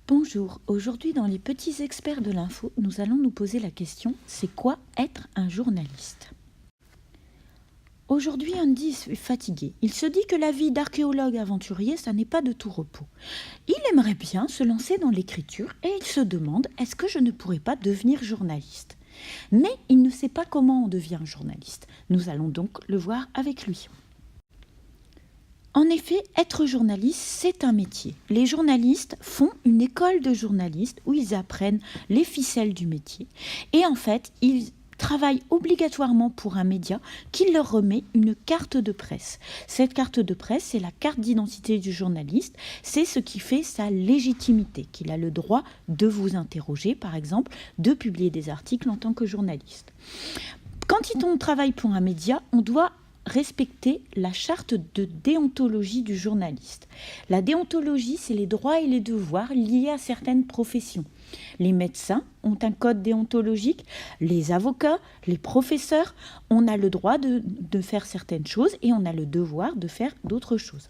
Bonjour, aujourd'hui dans les petits experts de l'info, nous allons nous poser la question, c'est quoi être un journaliste? Aujourd'hui, Andy est fatigué. Il se dit que la vie d'archéologue aventurier, ça n'est pas de tout repos. Il aimerait bien se lancer dans l'écriture et il se demande, est-ce que je ne pourrais pas devenir journaliste? Mais il ne sait pas comment on devient journaliste. Nous allons donc le voir avec lui. En effet, être journaliste, c'est un métier. Les journalistes font une école de journalistes où ils apprennent les ficelles du métier. Et en fait, ils travaillent obligatoirement pour un média qui leur remet une carte de presse. Cette carte de presse, c'est la carte d'identité du journaliste. C'est ce qui fait sa légitimité, qu'il a le droit de vous interroger, par exemple, de publier des articles en tant que journaliste. Quand on travaille pour un média, on doit respecter la charte de déontologie du journaliste. La déontologie, c'est les droits et les devoirs liés à certaines professions. Les médecins ont un code déontologique, les avocats, les professeurs, on a le droit de faire certaines choses et on a le devoir de faire d'autres choses.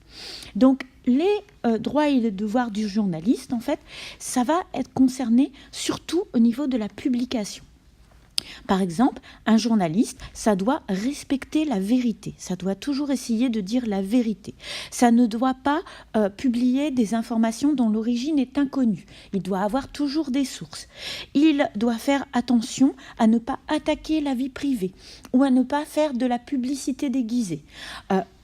Donc, les droits et les devoirs du journaliste, en fait, ça va être concerné surtout au niveau de la publication. Par exemple, un journaliste, ça doit respecter la vérité. Ça doit toujours essayer de dire la vérité. Ça ne doit pas publier des informations dont l'origine est inconnue. Il doit avoir toujours des sources. Il doit faire attention à ne pas attaquer la vie privée ou à ne pas faire de la publicité déguisée.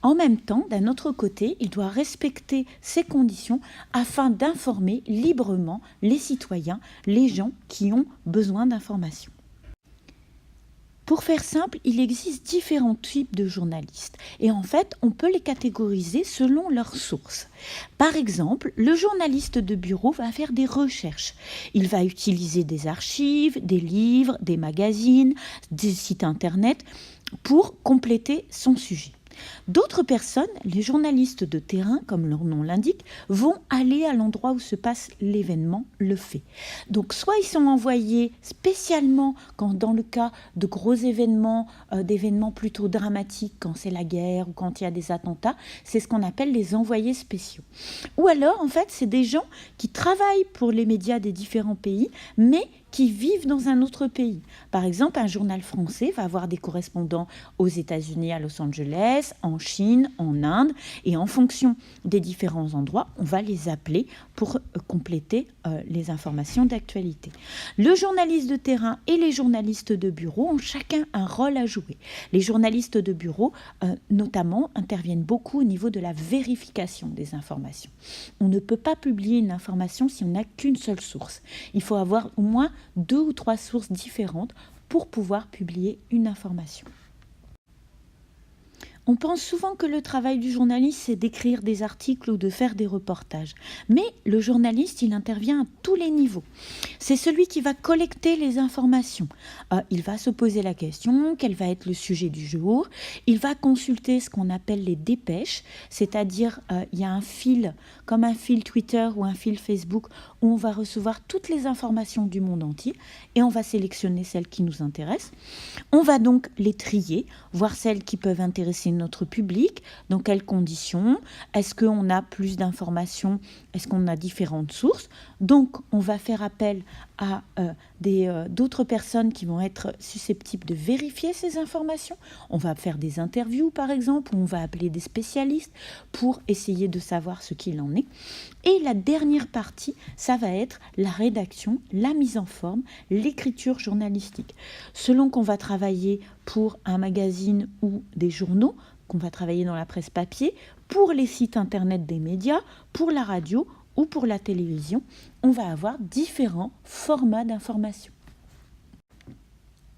En même temps, d'un autre côté, il doit respecter ces conditions afin d'informer librement les citoyens, les gens qui ont besoin d'informations. Pour faire simple, il existe différents types de journalistes et en fait, on peut les catégoriser selon leurs sources. Par exemple, le journaliste de bureau va faire des recherches. Il va utiliser des archives, des livres, des magazines, des sites internet pour compléter son sujet. D'autres personnes, les journalistes de terrain, comme leur nom l'indique, vont aller à l'endroit où se passe l'événement, le fait. Donc soit ils sont envoyés spécialement quand dans le cas de gros événements, d'événements plutôt dramatiques, quand c'est la guerre ou quand il y a des attentats, c'est ce qu'on appelle les envoyés spéciaux. Ou alors, en fait, c'est des gens qui travaillent pour les médias des différents pays, mais qui vivent dans un autre pays. Par exemple, un journal français va avoir des correspondants aux États-Unis, à Los Angeles, en Chine, en Inde, et en fonction des différents endroits, on va les appeler pour compléter les informations d'actualité. Le journaliste de terrain et les journalistes de bureau ont chacun un rôle à jouer. Les journalistes de bureau, notamment, interviennent beaucoup au niveau de la vérification des informations. On ne peut pas publier une information si on n'a qu'une seule source. Il faut avoir au moins 2 ou 3 sources différentes pour pouvoir publier une information. On pense souvent que le travail du journaliste, c'est d'écrire des articles ou de faire des reportages. Mais le journaliste, il intervient à tous les niveaux. C'est celui qui va collecter les informations. Il va se poser la question, quel va être le sujet du jour. Il va consulter ce qu'on appelle les dépêches, c'est-à-dire il y a un fil, comme un fil Twitter ou un fil Facebook, où on va recevoir toutes les informations du monde entier et on va sélectionner celles qui nous intéressent. On va donc les trier, voir celles qui peuvent intéresser notre public, dans quelles conditions, est-ce qu'on a plus d'informations, est-ce qu'on a différentes sources. Donc on va faire appel à d'autres personnes qui vont être susceptibles de vérifier ces informations. On va faire des interviews par exemple, où on va appeler des spécialistes pour essayer de savoir ce qu'il en est. Et la dernière partie, ça va être la rédaction, la mise en forme, l'écriture journalistique. Selon qu'on va travailler pour un magazine ou des journaux, qu'on va travailler dans la presse papier, pour les sites internet des médias, pour la radio ou pour la télévision, on va avoir différents formats d'information.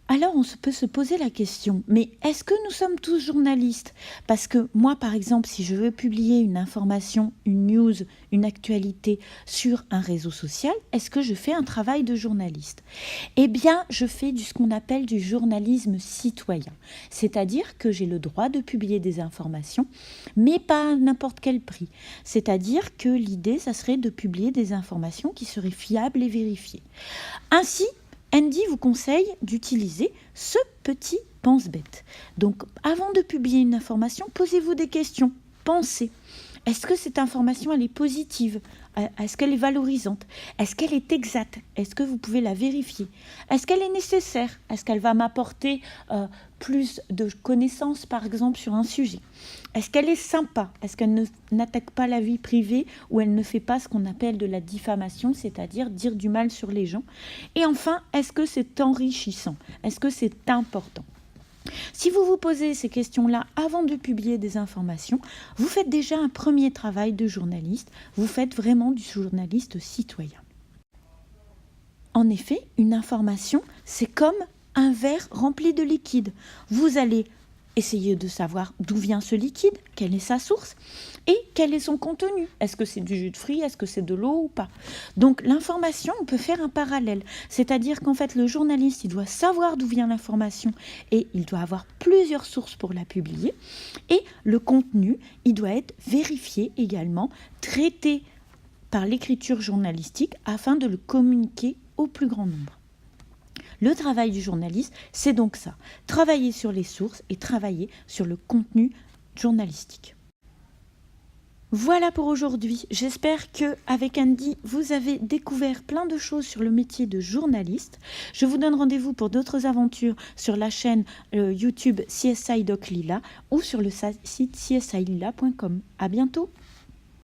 Alors on peut se poser la question, mais est-ce que nous sommes tous journalistes? Parce que moi par exemple, si je veux publier une information, une news, une actualité sur un réseau social, est-ce que je fais un travail de journaliste? Eh bien, je fais ce qu'on appelle du journalisme citoyen. C'est-à-dire que j'ai le droit de publier des informations, mais pas à n'importe quel prix. C'est-à-dire que l'idée, ça serait de publier des informations qui seraient fiables et vérifiées. Ainsi, Andy vous conseille d'utiliser ce petit pense-bête. Donc, avant de publier une information, posez-vous des questions, pensez. Est-ce que cette information, elle est positive? Est-ce qu'elle est valorisante? Est-ce qu'elle est exacte? Est-ce que vous pouvez la vérifier? Est-ce qu'elle est nécessaire? Est-ce qu'elle va m'apporter plus de connaissances, par exemple, sur un sujet? Est-ce qu'elle est sympa? Est-ce qu'elle n'attaque pas la vie privée ou elle ne fait pas ce qu'on appelle de la diffamation, c'est-à-dire dire du mal sur les gens? Et enfin, est-ce que c'est enrichissant? Est-ce que c'est important? Si vous vous posez ces questions-là avant de publier des informations, vous faites déjà un premier travail de journaliste, vous faites vraiment du journaliste citoyen. En effet, une information, c'est comme un verre rempli de liquide. Vous allez essayer de savoir d'où vient ce liquide, quelle est sa source et quel est son contenu. Est-ce que c'est du jus de fruits, est-ce que c'est de l'eau ou pas? Donc l'information, on peut faire un parallèle. C'est-à-dire qu'en fait, le journaliste, il doit savoir d'où vient l'information et il doit avoir plusieurs sources pour la publier. Et le contenu, il doit être vérifié également, traité par l'écriture journalistique afin de le communiquer au plus grand nombre. Le travail du journaliste, c'est donc ça, travailler sur les sources et travailler sur le contenu journalistique. Voilà pour aujourd'hui. J'espère qu'avec Andy, vous avez découvert plein de choses sur le métier de journaliste. Je vous donne rendez-vous pour d'autres aventures sur la chaîne YouTube CSI Doc Lila ou sur le site csilila.com. À bientôt.